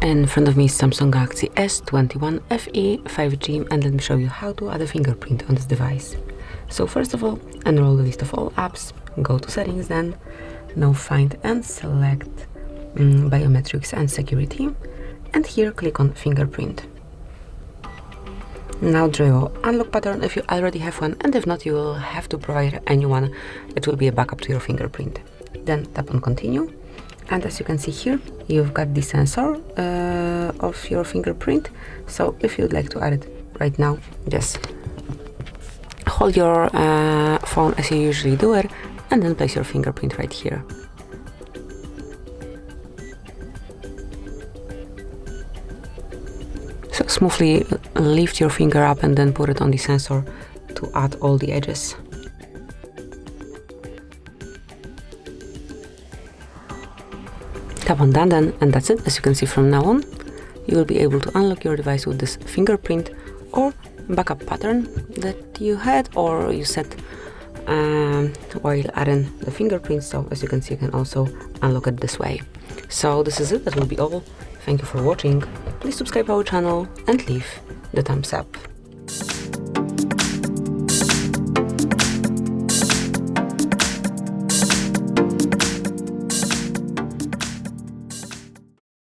In front of me is Samsung Galaxy S21 FE 5G, and let me show you how to add a fingerprint on this device. So first of all, enroll the list of all apps, go to settings, then now find and select biometrics and security, and here click on fingerprint. Now draw your unlock pattern if you already have one, and if not, you will have to provide a new one. It will be a backup to your fingerprint. Then tap on continue, and as you can see here, you've got the sensor of your fingerprint. So if you'd like to add it right now, just hold your phone as you usually do it, and then place your fingerprint right here. So smoothly lift your finger up and then put it on the sensor to add all the edges. Tap on done then, and that's it. As you can see, from now on, you will be able to unlock your device with this fingerprint or backup pattern that you had or you set while adding the fingerprint. So as you can see, you can also unlock it this way. So this is it. That will be all. Thank you for watching. Please subscribe our channel and leave the thumbs up.